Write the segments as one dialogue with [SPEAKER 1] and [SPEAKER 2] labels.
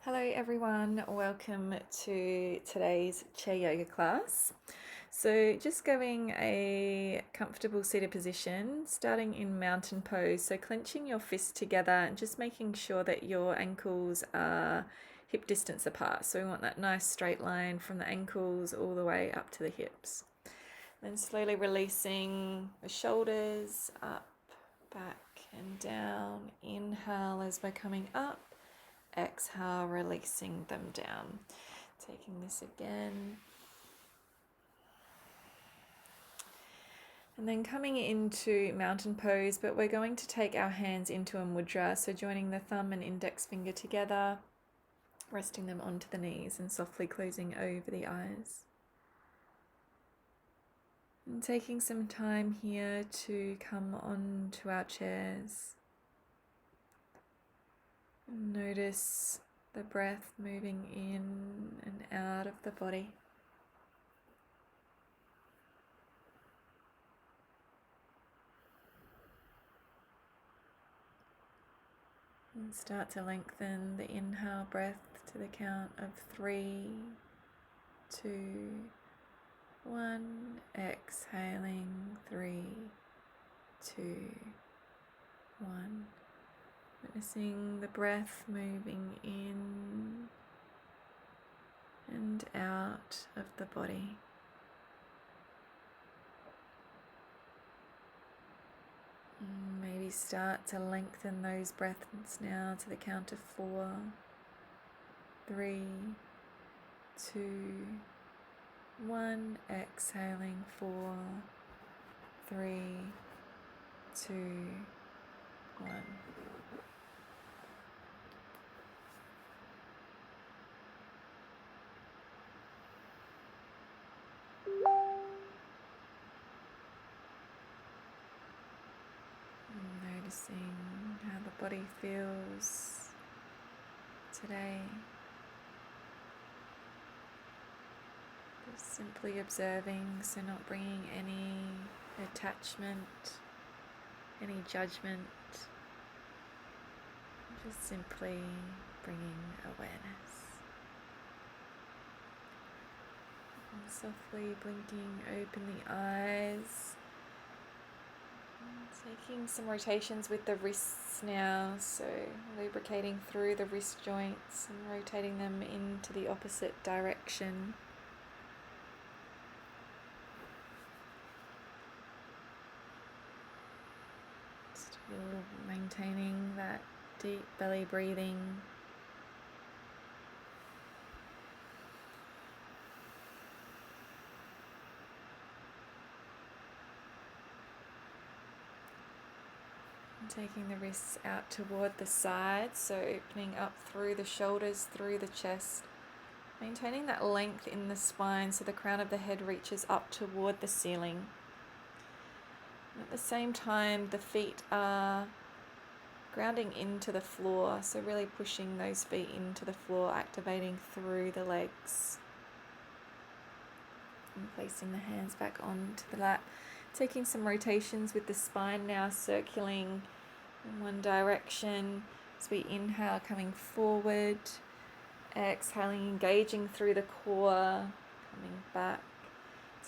[SPEAKER 1] Hello everyone, welcome to today's chair yoga class. So just going a comfortable seated position, starting in mountain pose. So clenching your fists together and just making sure that your ankles are hip distance apart. So we want that nice straight line from the ankles all the way up to the hips. Then slowly releasing the shoulders up, back and down. Inhale as we're coming up. Exhale, releasing them down. Taking this again. And then coming into mountain pose, but we're going to take our hands into a mudra. So joining the thumb and index finger together, resting them onto the knees and softly closing over the eyes. And taking some time here to come onto our chairs. And notice the breath moving in and out of the body. And start to lengthen the inhale breath to the count of 3, 2, 1. Exhaling 3, 2, 1. Witnessing the breath moving in and out of the body. Maybe start to lengthen those breaths now to the count of 4, 3, 2, 1. Exhaling 4, 3, 2, 1. Noticing how the body feels today. Just simply observing, so not bringing any attachment, any judgment, just simply bringing awareness. And softly blinking open the eyes. Taking some rotations with the wrists now, so lubricating through the wrist joints and rotating them into the opposite direction. Still maintaining that deep belly breathing. Taking the wrists out toward the sides, so opening up through the shoulders, through the chest. Maintaining that length in the spine so the crown of the head reaches up toward the ceiling. And at the same time, the feet are grounding into the floor, so really pushing those feet into the floor, activating through the legs. And placing the hands back onto the lap. Taking some rotations with the spine now, circling in one direction as we inhale, coming forward, exhaling, engaging through the core, coming back,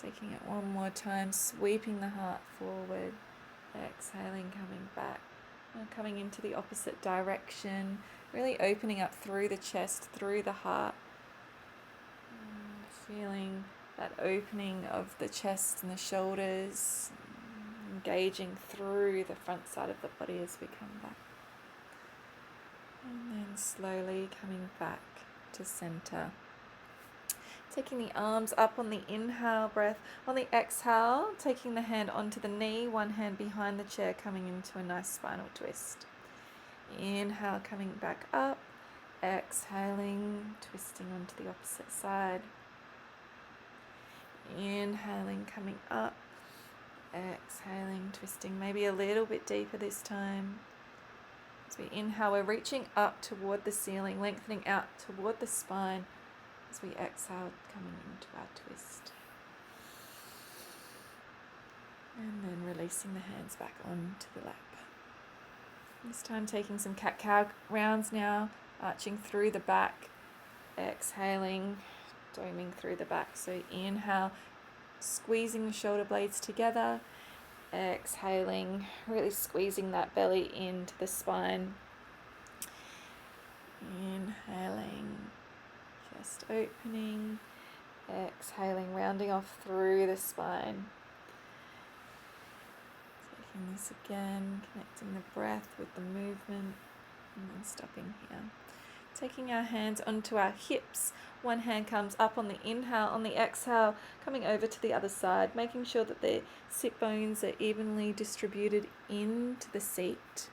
[SPEAKER 1] taking it one more time, sweeping the heart forward, exhaling, coming back, now coming into the opposite direction, really opening up through the chest, through the heart, feeling that opening of the chest and the shoulders, engaging through the front side of the body as we come back. And then slowly coming back to center. Taking the arms up on the inhale breath. On the exhale, taking the hand onto the knee, one hand behind the chair, coming into a nice spinal twist. Inhale, coming back up. Exhaling, twisting onto the opposite side. Inhaling, coming up. Exhaling, twisting maybe a little bit deeper this time. As we inhale, we're reaching up toward the ceiling, lengthening out toward the spine. As we exhale, coming into our twist. And then releasing the hands back onto the lap. This time taking some cat-cow rounds now. arching through the back, exhaling, doming through the back. So inhale, squeezing the shoulder blades together, exhaling, really squeezing that belly into the spine. Inhaling, chest opening, exhaling, rounding off through the spine. Taking this again, connecting the breath with the movement, and then stopping here. Taking our hands onto our hips. One hand comes up on the inhale, on the exhale, coming over to the other side, making sure that the sit bones are evenly distributed into the seat.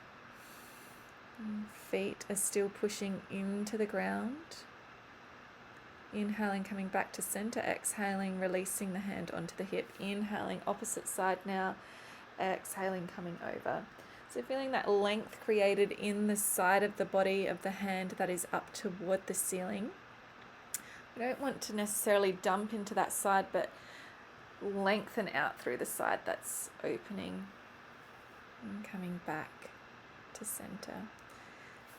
[SPEAKER 1] And feet are still pushing into the ground. Inhaling, coming back to center, exhaling, releasing the hand onto the hip. Inhaling, opposite side now, exhaling, coming over. So feeling that length created in the side of the body of the hand that is up toward the ceiling. We don't want to necessarily dump into that side, but lengthen out through the side that's opening and coming back to center.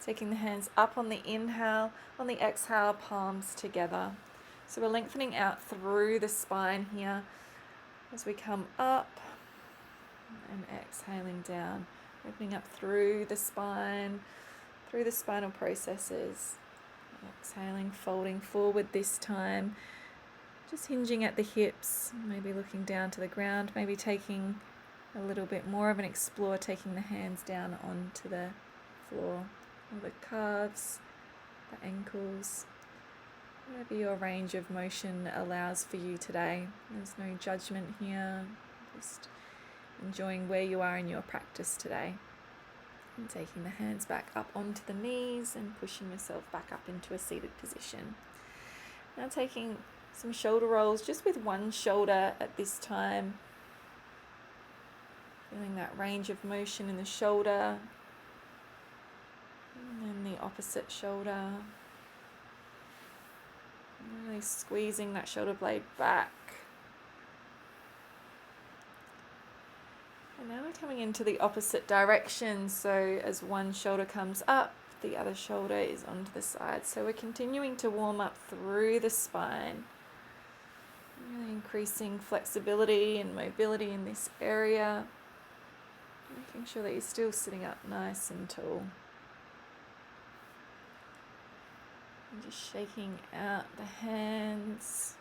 [SPEAKER 1] Taking the hands up on the inhale, on the exhale, palms together. So we're lengthening out through the spine here as we come up and exhaling down, opening up through the spine, through the spinal processes. Exhaling, folding forward this time, just hinging at the hips, maybe looking down to the ground, maybe taking a little bit more of an explore, taking the hands down onto the floor, or the calves, the ankles, whatever your range of motion allows for you today. There's no judgment here, just enjoying where you are in your practice today. And taking the hands back up onto the knees and pushing yourself back up into a seated position. Now taking some shoulder rolls just with one shoulder at this time. Feeling that range of motion in the shoulder. And then the opposite shoulder. And really squeezing that shoulder blade back. And now we're coming into the opposite direction, so as one shoulder comes up, the other shoulder is onto the side. So we're continuing to warm up through the spine, really increasing flexibility and mobility in this area, making sure that you're still sitting up nice and tall. And just shaking out the hands.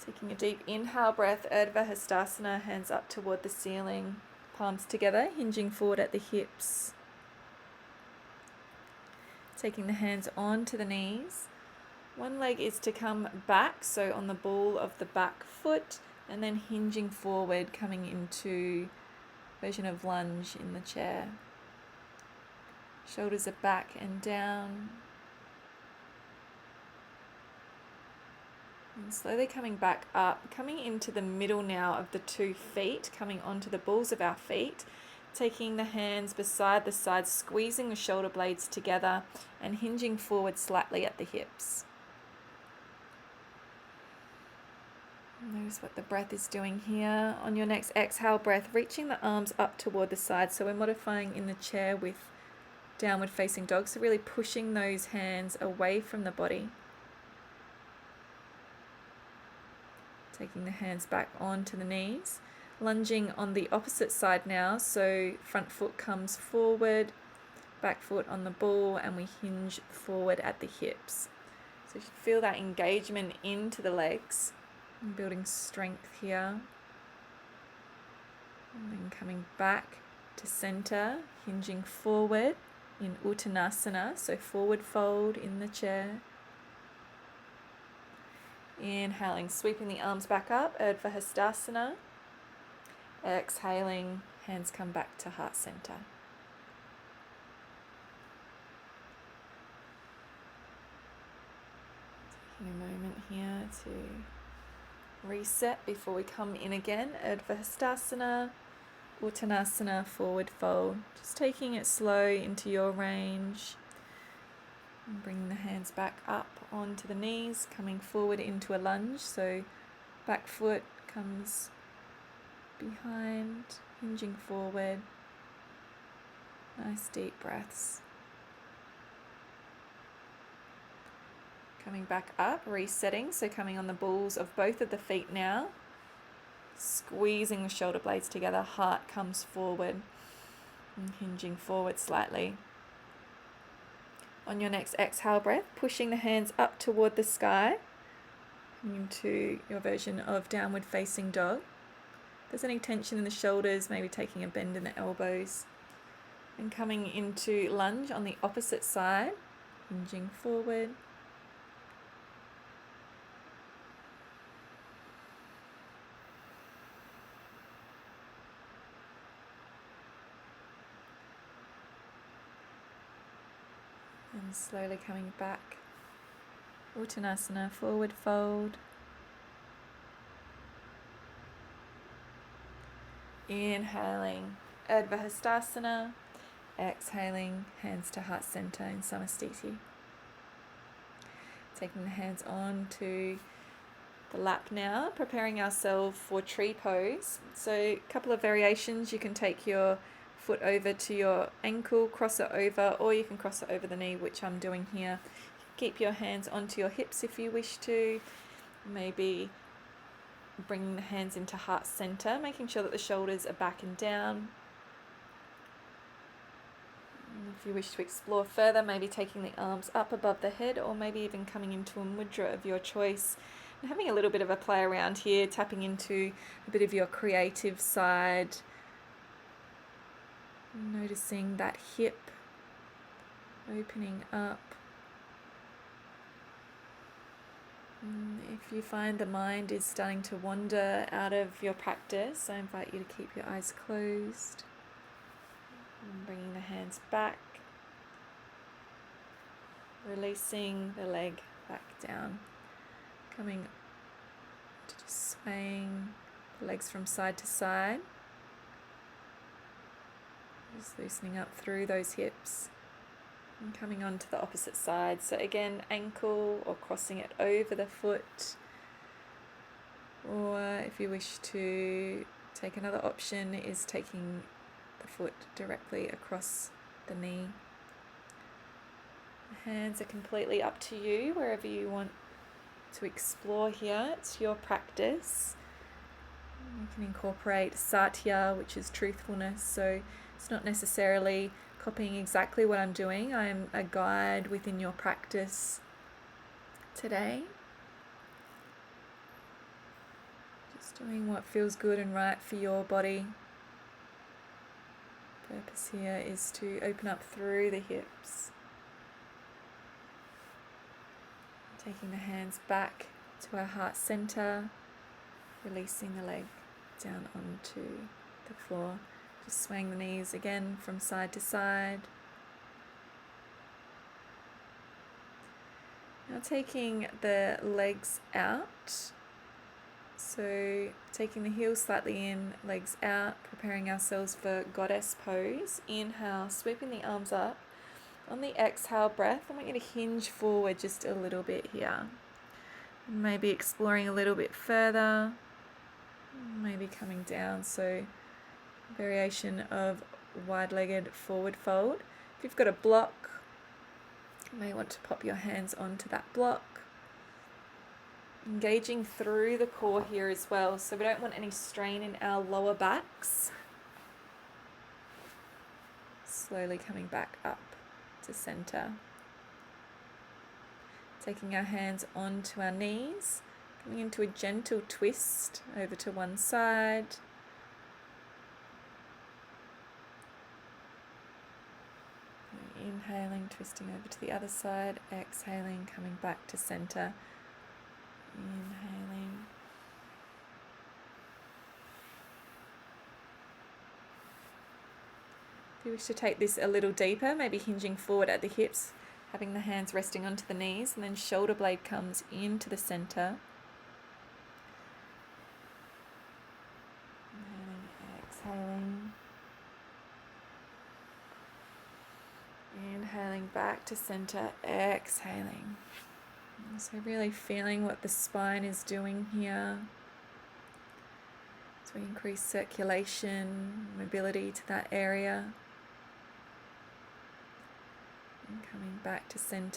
[SPEAKER 1] Taking a deep inhale breath, Urdhva Hastasana, hands up toward the ceiling, palms together, hinging forward at the hips. Taking the hands onto the knees. One leg is to come back, so on the ball of the back foot, and then hinging forward, coming into version of lunge in the chair. Shoulders are back and down. And slowly coming back up, coming into the middle now of the 2 feet, coming onto the balls of our feet, taking the hands beside the sides, squeezing the shoulder blades together and hinging forward slightly at the hips. Notice what the breath is doing here. On your next exhale breath, reaching the arms up toward the side. So we're modifying in the chair with downward facing dog, so really pushing those hands away from the body. Taking the hands back onto the knees, lunging on the opposite side now, so front foot comes forward, back foot on the ball, and we hinge forward at the hips. So you feel that engagement into the legs, and building strength here. And then coming back to center, hinging forward in Uttanasana, so forward fold in the chair. Inhaling, sweeping the arms back up, Urdhva Hastasana. Exhaling, hands come back to heart center. Taking a moment here to reset before we come in again. Urdhva Hastasana, Uttanasana, forward fold. Just taking it slow into your range. And bringing the hands back up onto the knees, coming forward into a lunge. So back foot comes behind, hinging forward. Nice deep breaths. Coming back up, resetting, so coming on the balls of both of the feet now. Squeezing the shoulder blades together, heart comes forward and hinging forward slightly. On your next exhale breath, pushing the hands up toward the sky, into your version of downward facing dog. If there's any tension in the shoulders, maybe taking a bend in the elbows. And coming into lunge on the opposite side, hinging forward. And slowly coming back. Uttanasana, forward fold. Inhaling, Urdhva Hastasana. Exhaling, hands to heart center in Samastiti. Taking the hands on to the lap now, preparing ourselves for tree pose. So a couple of variations. You can take your foot over to your ankle, cross it over, or you can cross it over the knee, which I'm doing here. Keep your hands onto your hips if you wish to. Maybe bringing the hands into heart center, making sure that the shoulders are back and down. If you wish to explore further, maybe taking the arms up above the head, or maybe even coming into a mudra of your choice and having a little bit of a play around here, tapping into a bit of your creative side. Noticing that hip opening up. If you find the mind is starting to wander out of your practice, I invite you to keep your eyes closed. And bringing the hands back. Releasing the leg back down. Coming to just swaying the legs from side to side. Just loosening up through those hips. And coming on to the opposite side. So again, ankle or crossing it over the foot. Or if you wish to take another option, is taking the foot directly across the knee. The hands are completely up to you, wherever you want to explore here. It's your practice. You can incorporate satya, which is truthfulness. So it's not necessarily copying exactly what I'm doing. I am a guide within your practice today. Just doing what feels good and right for your body. Purpose here is to open up through the hips. Taking the hands back to our heart center, releasing the leg down onto the floor. Just swaying the knees again from side to side. Now taking the legs out. So taking the heels slightly in, legs out, preparing ourselves for goddess pose. Inhale, sweeping the arms up. On the exhale breath, I want you to hinge forward just a little bit here. Maybe exploring a little bit further. Maybe coming down, so variation of wide-legged forward fold. If you've got a block, you may want to pop your hands onto that block. Engaging through the core here as well, so we don't want any strain in our lower backs. Slowly coming back up to center. Taking our hands onto our knees, coming into a gentle twist over to one side. Inhaling, twisting over to the other side. Exhaling, coming back to center. Inhaling. If you wish to take this a little deeper, maybe hinging forward at the hips, having the hands resting onto the knees, and then shoulder blade comes into the center. Inhaling, exhaling. Inhaling back to center, exhaling. So really feeling what the spine is doing here. So we increase circulation, mobility to that area. And coming back to center.